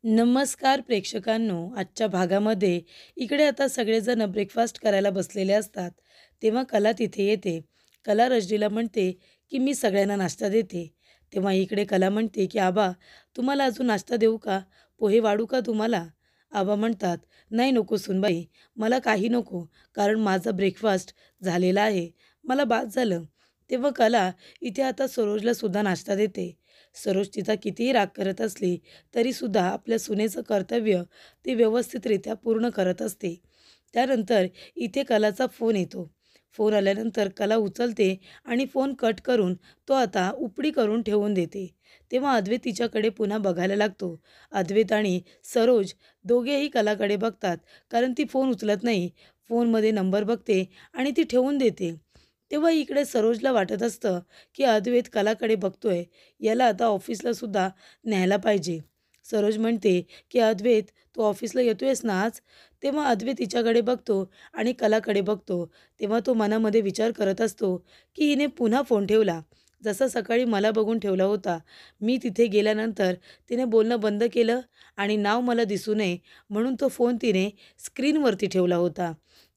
नमस्कार प्रेक्षकांनो, आजच्या भागामध्ये इकडे आता सगळेजण ब्रेकफास्ट करायला बसलेले असतात. तेव्हा कला तिथे येते. कला रजनीला म्हणते की मी सगळ्यांना नाश्ता देते. तेव्हा इकडे कला म्हणते की आबा, तुम्हाला अजून नाश्ता देऊ का? पोहे वाढू का तुम्हाला? आबा म्हणतात, नाही नको सुनबाई, मला काही नको, कारण माझा ब्रेकफास्ट झालेला आहे, मला बाद झालं. तेव्हा कला इथे आता सरोजला सुद्धा नाश्ता देते. सरोज तिचा कितीही राग करत असली तरीसुद्धा आपल्या सुनेचं कर्तव्य ती व्यवस्थितरित्या पूर्ण करत असते. त्यानंतर इथे कलाचा फोन येतो. फोन आल्यानंतर कला उचलते आणि फोन कट करून तो आता उपडी करून ठेवून देते. तेव्हा अद्वैत तिच्याकडे पुन्हा बघायला लागतो. अद्वैत आणि सरोज दोघेही कलाकडे बघतात, कारण ती फोन उचलत नाही. फोनमध्ये नंबर बघते आणि ती ठेवून देते. तेव्हा इकडे सरोजला वाटत असतं की अद्वैत कलाकडे बघतोय, याला आता ऑफिसला सुद्धा न्यायला पाहिजे. सरोज म्हणते की अद्वैत, तू ऑफिसला येतोयस ना आज? तेव्हा अद्वैत तिच्याकडे बघतो आणि कलाकडे बघतो. तेव्हा तो मनामध्ये विचार करत असतो की हिने पुन्हा फोन ठेवला, जसा सकाळी मला बघून ठेवला होता. मी तिथे गेल्यानंतर तिने बोलणं बंद केलं आणि नाव मला दिसू नये म्हणून तो फोन तिने स्क्रीनवरती ठेवला होता.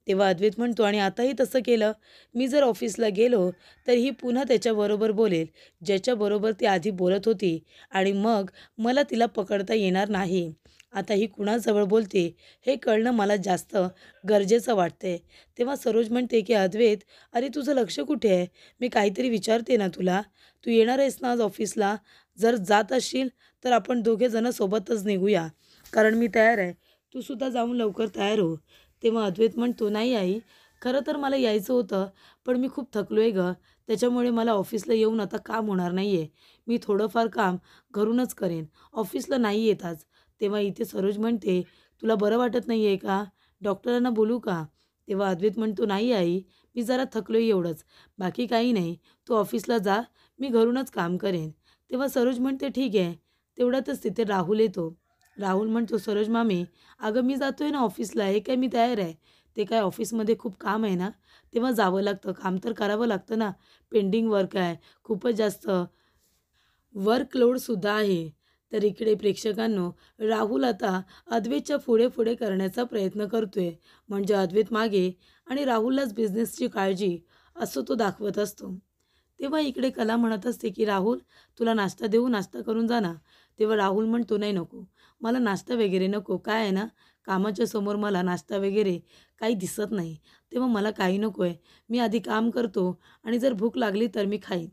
तेव्हा अद्वैत म्हणतो, आणि आताही तसं केलं. मी जर ऑफिसला गेलो तर ही पुन्हा त्याच्याबरोबर बोलेल, ज्याच्याबरोबर ती आधी बोलत होती, आणि मग मला तिला पकडता येणार नाही. आता ही कुणाजवळ बोलते हे कळणं मला जास्त गरजेचं वाटतंय. तेव्हा सरोज म्हणते की अद्वैत, अरे तुझं लक्ष कुठे आहे? मी काहीतरी विचारते ना तुला. तू येणार आहेस ना आज ऑफिसला? जर जात असशील तर आपण दोघेजणं सोबतच निघूया, कारण मी तयार आहे. तू सुद्धा जाऊन लवकर तयार हो. तेव्हा अद्वैत म्हणतो, नाही आई, खरं तर मला यायचं होतं, पण मी खूप थकलो आहे गं. त्याच्यामुळे मला ऑफिसला येऊन आता काम होणार नाही आहे. मी थोडंफार काम घरूनच करेन, ऑफिसला नाही येत आज. तेव्हा इथे सरोज म्हणते, तुला बरं वाटत नाही आहे का? डॉक्टरांना बोलू का? तेव्हा अद्वैत म्हणतो, नाही आई, मी जरा थकलो आहे एवढंच, बाकी काही नाही. तू ऑफिसला जा, मी घरूनच काम करेन. तेव्हा सरोज म्हणते, ठीक आहे. तेवढ्यातच तिथे राहुल येतो. राहुल म्हणतो, सरोज मामी, अगं मी जातो आहे ना ऑफिसला, हे काय मी तयार आहे. ते काय ऑफिसमध्ये खूप काम आहे ना, तेव्हा जावं लागतं, काम तर करावं लागतं ना. पेंडिंग वर्क आहे, खूपच जास्त वर्कलोडसुद्धा आहे. तर इकडे प्रेक्षकांनो, राहुल आता अद्वैतच्या पुढे पुढे करण्याचा प्रयत्न करतोय, म्हणजे अद्वैत मागे आणि राहुललाच बिझनेसची काळजी असं तो दाखवत असतो. तेव्हा इकडे कला म्हणत असते की राहुल, तुला नाश्ता देऊ, नाश्ता करून जा ना. तेव्हा राहुल म्हणतो, नाही नको, मला नाश्ता वगैरे नको. काय आहे ना, कामाच्या समोर मला नाश्ता वगैरे काही दिसत नाही. तेव्हा मला काही नको आहे. मी आधी काम करतो आणि जर भूक लागली तर मी खाईन.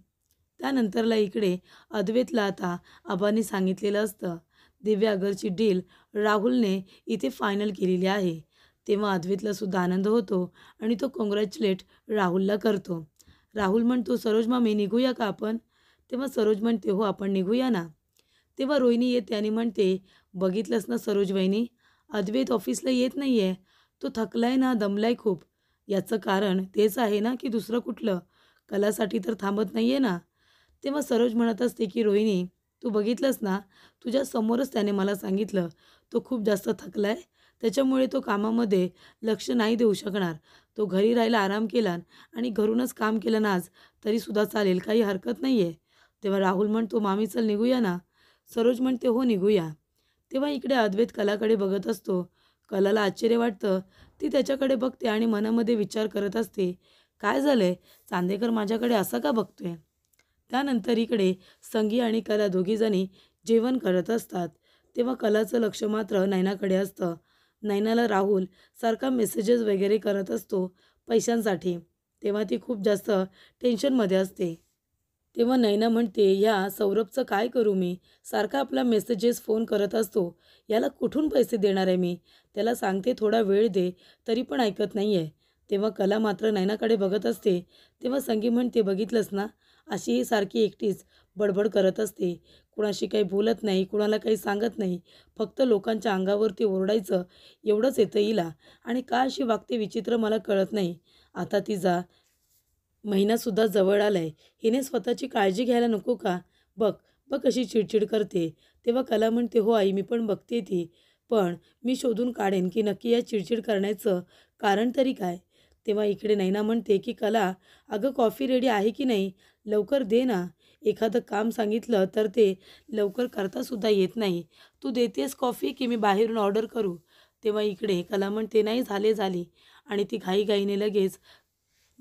त्यानंतरला इकडे अद्वैतला आता आबांनी सांगितलेलं असतं, दिव्या अगरची डील राहुलने इथे फायनल केलेली आहे. तेव्हा अद्वैतला सुद्धा आनंद होतो आणि तो कॉंग्रॅच्युलेट राहुलला करतो. राहुल म्हणतो, सरोज मामी, निघूया का आपण? तेव्हा सरोज म्हणते, हो आपण निघूया ना. तेव्हा रोहिणी येते आणि म्हणते, बघितलंस ना सरोज वहिनी, अद्वैत ऑफिसला येत नाही आहे. तो थकलाय ना, दमलाय खूप. याचं कारण तेच आहे ना, की दुसरं कुठलं? कलासाठी तर थांबत नाही आहे ना. तेव्हा सरोज म्हणत असते की रोहिणी, तू बघितलंस ना, तुझ्या समोरच त्याने मला सांगितलं, तो खूप जास्त थकलाय, त्याच्यामुळे तो कामामध्ये लक्ष नाही देऊ शकणार. तो घरी राहायला आराम केला आणि घरूनच काम केलं ना आज, तरीसुद्धा चालेल, काही हरकत नाही आहे. तेव्हा राहुल म्हणतो, मामी चल निघूया ना. सरोज म्हणते, हो निघूया. तेव्हा इकडे अद्वैत कलाकडे बघत असतो. कलाला आश्चर्य वाटतं. ती त्याच्याकडे बघते आणि मनामध्ये विचार करत असते, काय झालंय, चांदेकर माझ्याकडे असा का बघतोय? त्यानंतर इकडे संगी आणि कला दोघीजणी जेवण करत असतात. तेव्हा कलाचं लक्ष मात्र नैनाकडे असतं. नैनाला राहुल सारखा मेसेजेस वगैरे करत असतो पैशांसाठी. तेव्हा ती खूप जास्त टेन्शनमध्ये असते. तेव्हा नैना म्हणते, ह्या सौरभचं काय करू मी? सारखा आपला मेसेजेस फोन करत असतो, याला कुठून पैसे देणार आहे मी? त्याला सांगते थोडा वेळ दे, तरी पण ऐकत नाही आहे. तेव्हा कला मात्र नैनाकडे बघत असते. तेव्हा संगी म्हणते, बघितलंस ना, अशी ही सारखी एकटीच बडबड करत असते, कुणाशी काही बोलत नाही, कुणाला काही सांगत नाही, फक्त लोकांच्या अंगावरती ओरडायचं एवढंच येतं हिला. आणि का अशी वागते विचित्र मला कळत नाही. आता तिचा महिनासुद्धा जवळ आलाय, हिने स्वतःची काळजी घ्यायला नको का? बघ, बघ कशी चिडचिड करते. तेव्हा कला म्हणते, हो आई, मी पण बघते ती, पण मी शोधून काढेन की नक्की या चिडचिड करण्याचं कारण तरी काय. तेव्हा इकडे नैना म्हणते की कला, अगं कॉफी रेडी आहे की नाही, लवकर दे ना. एखादं काम सांगितलं तर ते लवकर करतासुद्धा येत नाही. तू देतेस कॉफी की मी बाहेरून ऑर्डर करू? तेव्हा इकडे कला म्हणते, नाही झाली. आणि ती घाईघाईने लगेच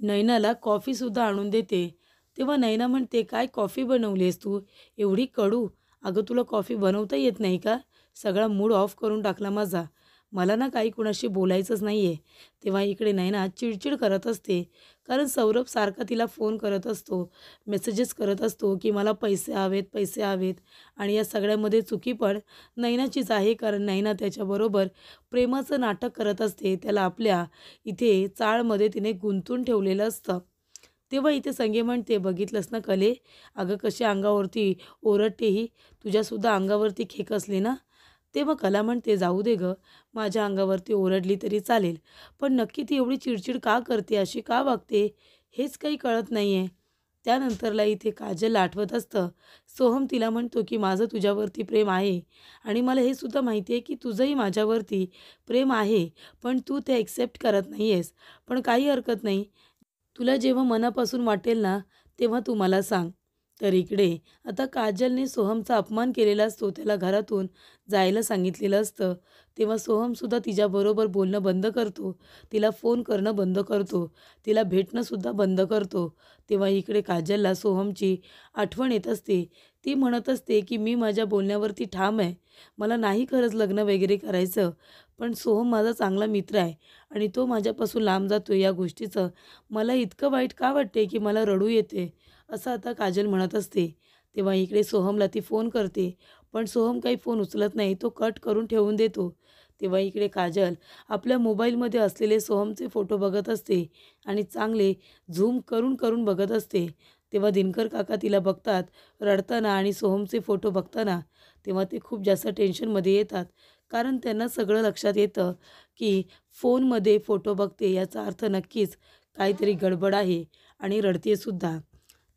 नैनाला कॉफीसुद्धा आणून देते. तेव्हा नैना म्हणते, "काय कॉफी बनवली आहेस तू? एवढी कडू? अगं तुला कॉफी बनवता येत नाही का?" सगळा मूड ऑफ करून टाकला माझा. मला ना काही कुणाशी बोलायचंच नाही आहे. तेव्हा इकडे नैना चिडचिड करत असते. कारण सौरभ सारखा तिला फोन करत असतो, मेसेजेस करत असतो, की मला पैसे हवेत, पैसे हवेत. आणि या सगळ्यामध्ये चुकी पण नैनाचीच आहे. कारण नैना त्याच्याबरोबर प्रेमाचं नाटक करत असते. त्याला आपल्या इथे चाळमध्ये तिने गुंतून ठेवलेलं असतं. तेव्हा इथे संगे म्हणते, "बघितलंस ना कले, अगं कशी अंगावरती ओरडते ही, तुझ्यासुद्धा अंगावरती खेक असली ना?" तेव्हा कला म्हणते, "जाऊ दे गं, माझ्या अंगावरती ओरडली तरी चालेल, पण नक्की ती एवढी चिडचिड का करते, अशी का वागते, हेच काही कळत नाही आहे." त्यानंतरला इथे काजल आठवत असतं. सोहम तिला म्हणतो, की "माझं तुझ्यावरती प्रेम आहे आणि मला हे सुद्धा माहिती आहे, की तुझंही माझ्यावरती प्रेम आहे, पण तू ते एक्सेप्ट करत नाही आहेस. पण काही हरकत नाही. तुला जेव्हा मनापासून वाटेल ना, तेव्हा तू मला सांग." तर इकडे आता काजलने सोहमचा अपमान केलेला असतो. त्याला घरातून जायला सांगितलेलं असतं. तेव्हा सोहमसुद्धा तिच्याबरोबर बोलणं बंद करतो. तिला फोन करणं बंद करतो. तिला भेटणंसुद्धा बंद करतो. तेव्हा इकडे काजलला सोहमची आठवण येत असते. ती म्हणत असते, की "मी माझ्या बोलण्यावरती ठाम आहे. मला नाही खरंच लग्न वगैरे करायचं. पण सोहम माझा चांगला मित्र आहे आणि तो माझ्यापासून लांब जातो या गोष्टीचं मला इतकं वाईट का वाटते की मला रडू येते." असं आता काजल म्हणत असते. तेव्हा इकडे सोहमला ती फोन करते. पण सोहम काही फोन उचलत नाही. तो कट करून ठेवून देतो. तेव्हा इकडे काजल आपल्या मोबाईलमध्ये असलेले सोहमचे फोटो बघत असते आणि चांगले झूम करून करून बघत असते. तेव्हा दिनकर काका तिला बघतात रडताना आणि सोहमचे फोटो बघताना. तेव्हा ते खूप जास्त टेन्शनमध्ये येतात. कारण त्यांना सगळं लक्षात येतं की फोनमध्ये फोटो बघते याचा अर्थ नक्कीच काहीतरी गडबड आहे आणि रडते सुद्धा.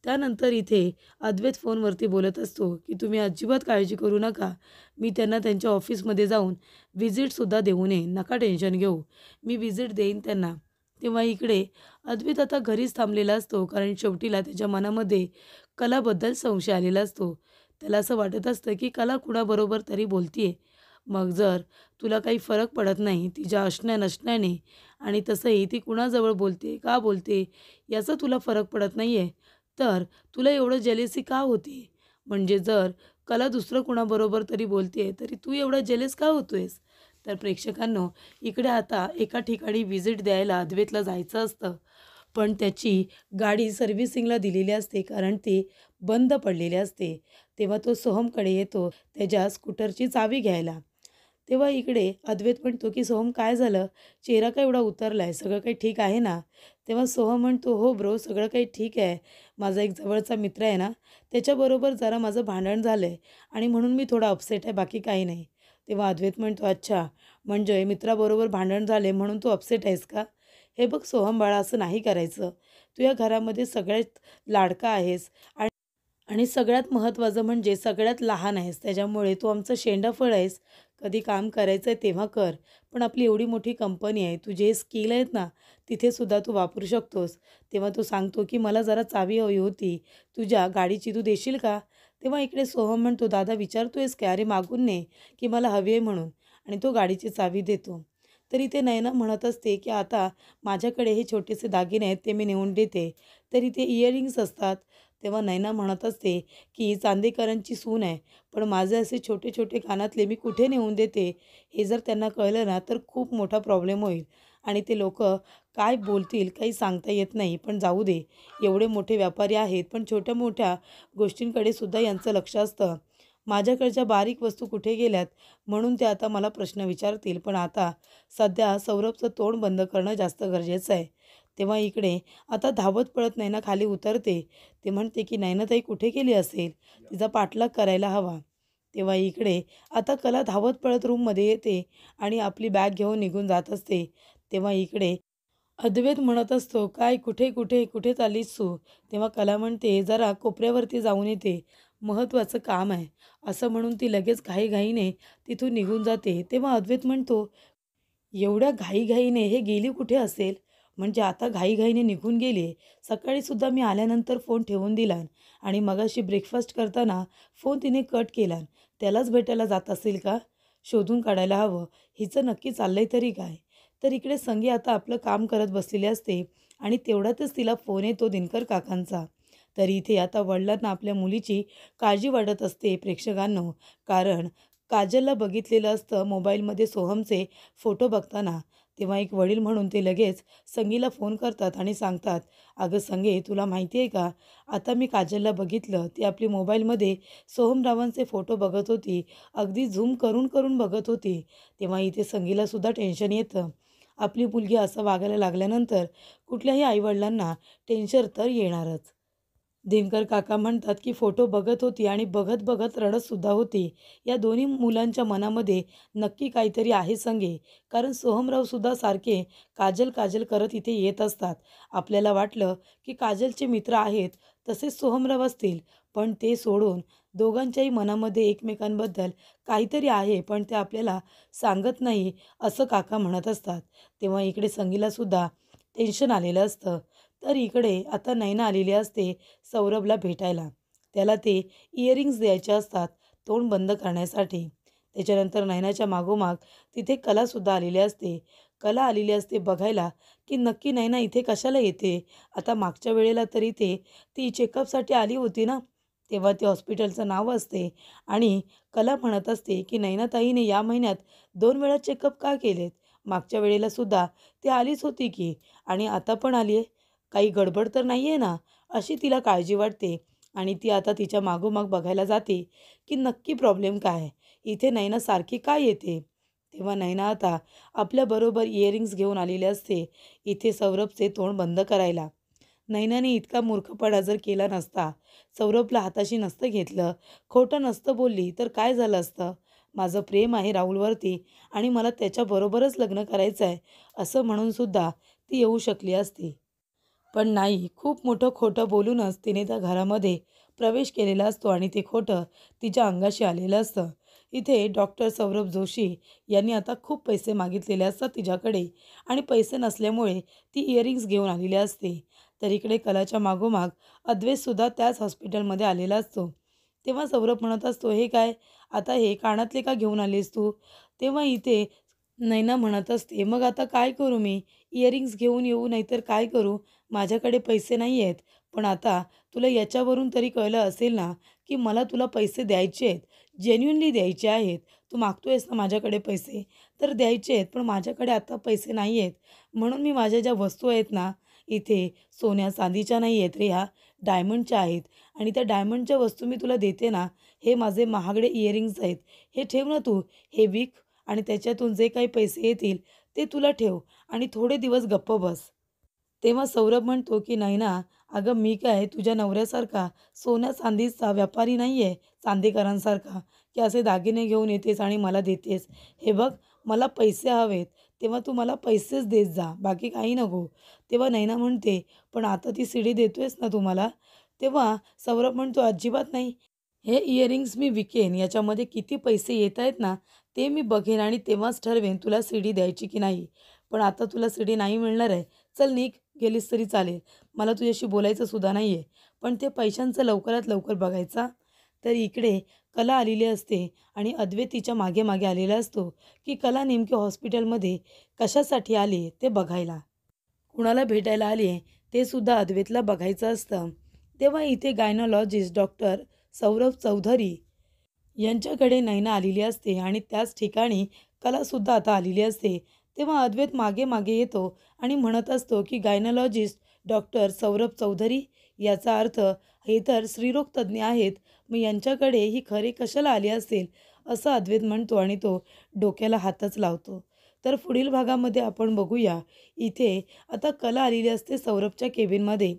त्यानंतर इथे अद्वैत फोनवरती बोलत असतो, की "तुम्ही अजिबात काळजी करू नका. मी त्यांना त्यांच्या ऑफिसमध्ये जाऊन व्हिजिटसुद्धा देऊन येईन. नका टेन्शन घेऊ. मी व्हिजिट देईन त्यांना." तेव्हा इकडे अद्वैत आता घरीच थांबलेला असतो. कारण शेवटीला त्याच्या मनामध्ये कलाबद्दल संशय आलेला असतो. त्याला असं वाटत असतं, की कला कुणाबरोबर तरी बोलतीये. मग जर तुला काही फरक पडत नाही तिच्या असण्या-नसण्याने आणि तसंही ती कुणाजवळ बोलते, का बोलते याचा तुला फरक पडत नाही आहे, तर तुला एवढं जेलेसी का होते? म्हणजे जर कला दुसरं कुणाबरोबर तरी बोलते तरी तू एवढा जेलस का होतोयस? तर प्रेक्षकांनो, इकडे आता एका ठिकाणी व्हिजिट द्यायला अद्वैतला जायचं असतं. पण त्याची गाडी सर्व्हिसिंगला दिलेली असते कारण ती बंद पडलेली असते. तेव्हा तो सोहमकडे येतो त्याच्या स्कूटरची चावी घ्यायला. तेव्हा इकडे अद्वैत म्हणतो, की "सोहम काय झालं? चेहरा का एवढा उतरला आहे? सगळं काही ठीक आहे ना?" तेव्हा सोहम म्हणतो, "हो ब्रो, सगळं काही ठीक आहे. माझा एक जवळचा मित्र आहे ना, त्याच्याबरोबर जरा माझं भांडण झालं आहे आणि म्हणून मी थोडा अपसेट आहे, बाकी काही नाही." तेव्हा अद्वैत म्हणतो, "अच्छा, म्हणजे मित्राबरोबर भांडण झाले म्हणून तू अपसेट आहेस का? हे बघ सोहम बाळा, असं नाही करायचं. तू या घरामध्ये सगळ्यात लाडका आहेस आणि आणि सगळ्यात महत्त्वाचं म्हणजे सगळ्यात लहान आहेस. त्याच्यामुळे तू आमचं शेंडाफळ आहेस. कधी काम करायचं आहे तेव्हा कर. पण आपली एवढी मोठी कंपनी आहे. तुझे हे स्किल आहेत ना, तिथे सुद्धा तू वापरू शकतोस." तेव्हा तो सांगतो, की "मला जरा चावी हवी होती. तुझ्या गाडीची तू देशील का?" तेव्हा इकडे सोहम म्हणतो, "दादा विचारतोयस काय? अरे मागून ने, की मला हवी आहे म्हणून." आणि तो गाडीची चावी देतो. तर इथे नयना म्हणत असते, की "आता माझ्याकडे हे छोटेसे दागिने आहेत ते मी नेऊन देते." तर इथे इयरिंग्स असतात. तेव्हा नैना म्हणत असते, की "चांदेकरांची सून आहे, पण माझे असे छोटे-छोटे कानातले मी कुठे नेऊन देते, हे जर त्यांना कळलं ना, तर खूप मोठा प्रॉब्लेम होईल आणि ते लोकं काय बोलतील काही सांगता येत नाही. पण जाऊ दे, एवढे मोठे व्यापारी आहेत, पण छोट्या-मोठ्या गोष्टींकडे सुद्धा यांचं लक्ष असतं. माझ्याकडच्या बारीक वस्तू कुठे गेल्यात, म्हणून ते आता मला प्रश्न विचारतील. पण आता सध्या सौरभचं तोंड बंद करणं जास्त गरजेचं आहे." तेव्हा इकडे आता धावत पळत नैना खाली उतरते. ते म्हणते की "नयनाताई कुठे गेली असेल? तिचा पाठलाग करायला हवा." तेव्हा इकडे आता कला धावत पळत रूममध्ये येते आणि आपली बॅग घेऊन निघून जात असते. तेव्हा इकडे अद्वैत म्हणत असतो, "काय कुठे, कुठे, कुठे चाललीस तू?" तेव्हा कला म्हणते, "जरा कोपऱ्यावरती जाऊन येते. महत्त्वाचं काम आहे." असं म्हणून ती लगेच घाईघाईने तिथून निघून जाते. तेव्हा अद्वैत म्हणतो, "एवढ्या घाईघाईने हे गेली कुठे असेल? म्हणजे आता घाईघाईने निघून गेली. सकाळीसुद्धा मी आल्यानंतर फोन ठेवून दिला आणि मगाशी ब्रेकफास्ट करताना फोन तिने कट केला. त्यालाच भेटायला जात असेल का? शोधून काढायला हवं. हिचं नक्की चाललंय तरी काय? तर इकडे संगी आता आपलं काम करत बसलेली असते आणि तेवढ्यातच तिला फोन येतो दिनकर काकांचा. तर इथे आता वडिलांना आपल्या मुलीची काळजी वाटत असते प्रेक्षकांनो. कारण काजलला बघितलेलं असतं मोबाईलमध्ये सोहमचे फोटो बघताना. तेव्हा एक वडील म्हणून ते लगेच संगीला फोन करतात आणि सांगतात, "अगं संगे, तुला माहिती आहे का? आता मी काजलला बघितलं. ती आपली मोबाईलमध्ये सोहमरावांचे फोटो बघत होती. अगदी झूम करून करून बघत होती." तेव्हा इथे संगीलासुद्धा टेन्शन येतं. आपली मुलगी असं वागायला लागल्यानंतर कुठल्याही आईवडिलांना टेन्शन तर येणारच. दिनकर काका म्हणतात, की फोटो बघत होती आणि बघत बघत रडतसुद्धा होती. या दोन्ही मुलांच्या मनामध्ये नक्की काहीतरी आहे संगे. कारण सोहमरावसुद्धा सारखे काजल, काजल करत इथे येत असतात. आपल्याला वाटलं, की काजलचे मित्र आहेत, तसेच सोहमराव असतील. पण ते सोडून दोघांच्याही मनामध्ये एकमेकांबद्दल काहीतरी आहे, पण ते आपल्याला सांगत नाही, असं काका म्हणत असतात. तेव्हा इकडे संगीलासुद्धा टेन्शन आलेलं असतं. तर इकडे आता नैना आलेली असते सौरभला भेटायला. त्याला ते इयरिंग्ज द्यायचे असतात तोंड बंद करण्यासाठी. त्याच्यानंतर नैनाच्या मागोमाग तिथे कलासुद्धा आलेली असते. कला आलेली असते बघायला, की नक्की नैना इथे कशाला येते. आता मागच्या वेळेला तर इथे ती चेकअपसाठी आली होती ना, तेव्हा ते हॉस्पिटलचं नाव असते आणि कला म्हणत असते, की नैनाताईने या महिन्यात 2 वेळा चेकअप का केलेत? मागच्या वेळेलासुद्धा ती आलीच होती की आणि आता पण आली आहे. काही गडबड तर नाही आहे ना? अशी तिला काळजी वाटते आणि ती आता तिच्या मागोमाग बघायला जाते, की नक्की प्रॉब्लेम काय आहे? इथे नैना सारखी का येते? तेव्हा नैना आता आपल्याबरोबर इयरिंग्ज घेऊन आलेली असते, इथे सौरभचे तोंड बंद करायला. नैनाने इतका मूर्खपणा जर केला नसता, सौरभला हाताशी नसतं घेतलं, खोटं नसतं बोलली, तर काय झालं असतं? माझं प्रेम आहे राहुलवरती आणि मला त्याच्याबरोबरच लग्न करायचं आहे, असं म्हणूनसुद्धा ती येऊ शकली असती. पण नाही, खूप मोठं खोटं बोलूनच तिने त्या घरामध्ये प्रवेश केलेला असतो आणि ते खोटं तिच्या अंगाशी आलेलं असतं. इथे डॉक्टर सौरभ जोशी यांनी आता खूप पैसे मागितलेले असतात तिच्याकडे आणि पैसे नसल्यामुळे ती इयरिंग्ज घेऊन आलेली असते. तर इकडे कलाच्या मागोमाग अद्वैतसुद्धा त्याच हॉस्पिटलमध्ये आलेला असतो. तेव्हा सौरभ म्हणत असतो, "हे काय? आता हे कानातले का घेऊन आलीस तू?" तेव्हा इथे नैना म्हणत असते, "मग आता काय करू मी? इयरिंग्ज घेऊन येऊ नाहीतर काय करू? माझ्याकडे पैसे नाही आहेत. पण आता तुला याच्यावरून तरी कळलं असेल ना, की मला तुला पैसे द्यायचे आहेत. जेन्युइनली द्यायचे आहेत. तू मागतोयस ना माझ्याकडे पैसे, तर द्यायचे आहेत. पण माझ्याकडे आता पैसे नाही आहेत. म्हणून मी माझ्या ज्या वस्तू आहेत ना, इथे सोन्या चांदीच्या नाही आहेत रे ह्या, डायमंडच्या आहेत. आणि त्या डायमंडच्या वस्तू मी तुला देते ना, हे माझे महागडे इयरिंग्ज आहेत. हे ठेव ना तू. हे विक आणि त्याच्यातून जे काही पैसे येतील ते तुला ठेव आणि थोडे दिवस गप्प बस." तेव्हा सौरभ म्हणतो, की "नैना, अगं मी काय तुझ्या नवऱ्यासारखा सोन्या-चांदीचा व्यापारी नाही आहे, चांदेकरांसारखा, की असे दागिने घेऊन येतेस आणि मला देतेस. हे बघ, मला पैसे हवेत, तेव्हा तू मला पैसेच देत जा, बाकी काही नको." तेव्हा नैना म्हणते, "पण आता ती सीडी देतोयस ना तू मला?" तेव्हा सौरभ म्हणतो, "अजिबात नाही. हे इयरिंग्ज मी विकेन. याच्यामध्ये किती पैसे येत आहेत ना, ते मी बघेन आणि तेव्हाच ठरवेन तुला सीडी द्यायची की नाही. पण आता तुला सीडी नाही मिळणार आहे. चल निघ, गेलीस तरी चालेल. मला तुझ्याशी बोलायचं सुद्धा नाही आहे. पण ते पैशांचं लवकरात लवकर बघायचा." तर इकडे कला आलेली असते आणि अद्वैत तिच्या मागे मागे आलेला असतो, की कला नेमकी हॉस्पिटलमध्ये कशासाठी आली आहे ते बघायला. कुणाला भेटायला आली आहे ते सुद्धा अद्वैतला बघायचं असतं. तेव्हा इथे गायनॉलॉजिस्ट डॉक्टर सौरभ चौधरी यांच्याकडे नैना आलेली असते आणि त्याच ठिकाणी कलासुद्धा आता आलेली असते. तेव्हा अद्वैत मागे मागे येतो आणि म्हणत असतो, की गायनॉलॉजिस्ट डॉक्टर सौरभ चौधरी, याचा अर्थ हे तर स्त्रीरोग तज्ज्ञ आहेत. मग यांच्याकडे ही खरे कशाला आली असेल, असं अद्वैत म्हणतो आणि तो डोक्याला हातच लावतो. तर पुढील भागामध्ये आपण बघूया. इथे आता कला आलेली असते सौरभच्या केबिनमध्ये.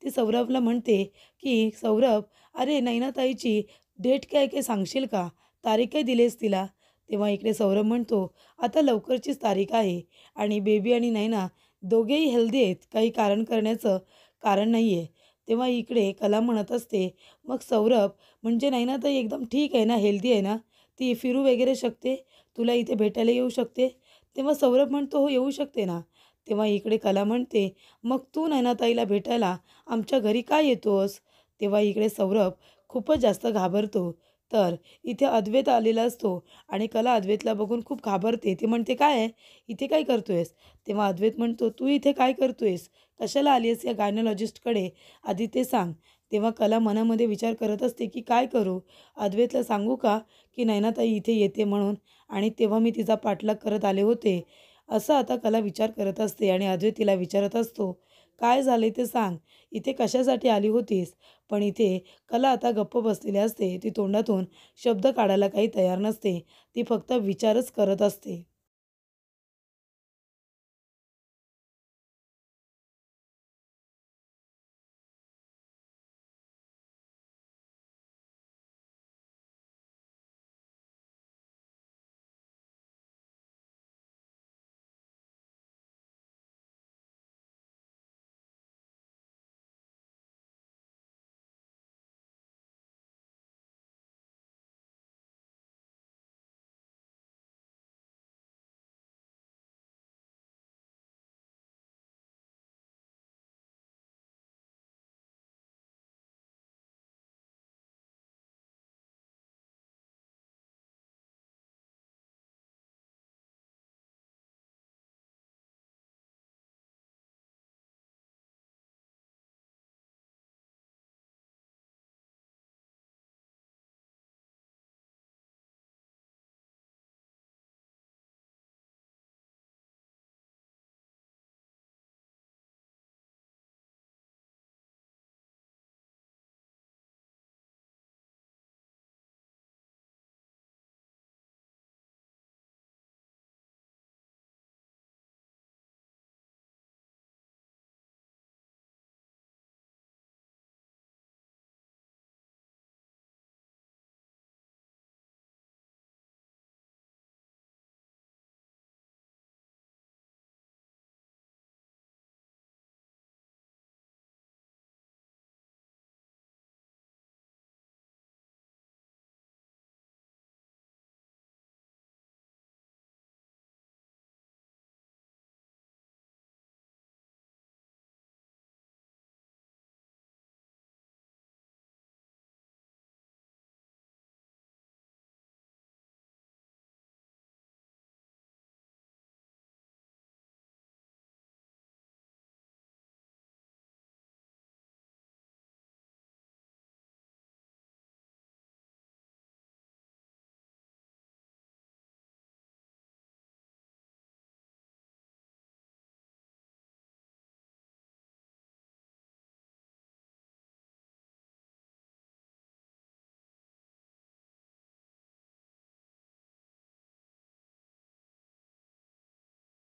ती सौरभला म्हणते, की "सौरभ, अरे नैनाताईची डेट काय काय सांगशील का? तारीख काय दिलीस तिला?" तेव्हा इकडे सौरभ म्हणतो, "आता लवकरचीच तारीख आहे आणि बेबी आणि नैना दोघेही हेल्दी आहेत. काही कारण करण्याचं कारण नाही आहे." तेव्हा इकडे कला म्हणत असते, "मग सौरभ, म्हणजे नैनाताई एकदम ठीक आहे ना, हेल्दी आहे ना? ती फिरू वगैरे शकते? तुला इथे भेटायला येऊ शकते?" तेव्हा सौरभ म्हणतो, "हो, येऊ शकते ना." तेव्हा इकडे कला म्हणते, "मग तू नयनाताईला भेटायला आमच्या घरी का येतोस?" तेव्हा इकडे सौरभ खूपच जास्त घाबरतो. तर इथे अद्वैत आलेला असतो आणि कला अद्वैतला बघून खूप घाबरते. ती म्हणते, "काय आहे? इथे काय करतोयस?" तेव्हा अद्वैत म्हणतो, "तू इथे काय करतोयस? कशाला आली आहेस या गायनॉलॉजिस्टकडे? आधी ते सांग." तेव्हा कला मनामध्ये विचार करत असते, की काय करू? अद्वैतला सांगू का, की नयनाताई इथे येते म्हणून आणि तेव्हा मी तिचा पाठलाग करत आले होते. असं आता कला विचार करत असते आणि अद्वैत तिला विचारत असतो, "काय झाले ते सांग. इथे कशासाठी आली होतीस?" पण इथे कला आता गप्प बसलेली असते. ती तोंडातून शब्द काढायला काही तयार नसते. ती फक्त विचारच करत असते.